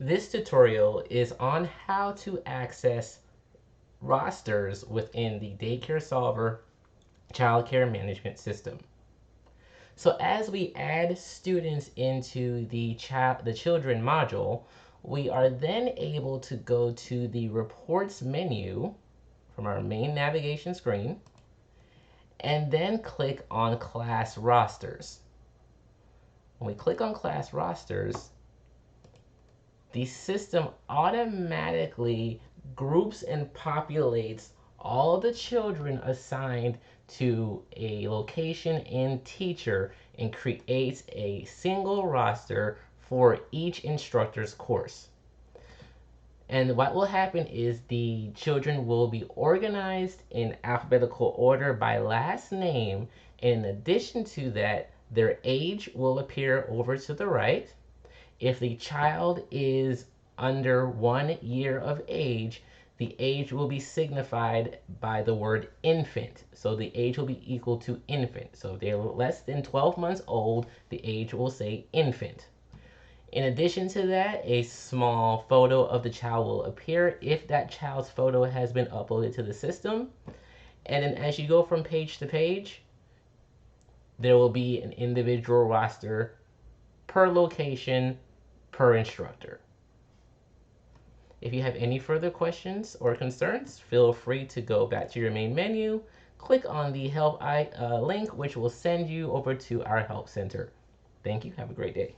This tutorial is on how to access rosters within the Daycare Solver childcare management system. So as we add students into the children module, we are then able to go to the reports menu from our main navigation screen and then click on class rosters. When we click on class rosters, the system automatically groups and populates all the children assigned to a location and teacher and creates a single roster for each instructor's course. And what will happen is the children will be organized in alphabetical order by last name. In addition to that, their age will appear over to the right. If the child is under 1 year of age, the age will be signified by the word infant. So the age will be equal to infant. So if they're less than 12 months old, the age will say infant. In addition to that, a small photo of the child will appear if that child's photo has been uploaded to the system. And then as you go from page to page, there will be an individual roster per location, per instructor. If you have any further questions or concerns, feel free to go back to your main menu, click on the help link, which will send you over to our help center. Thank you. Have a great day.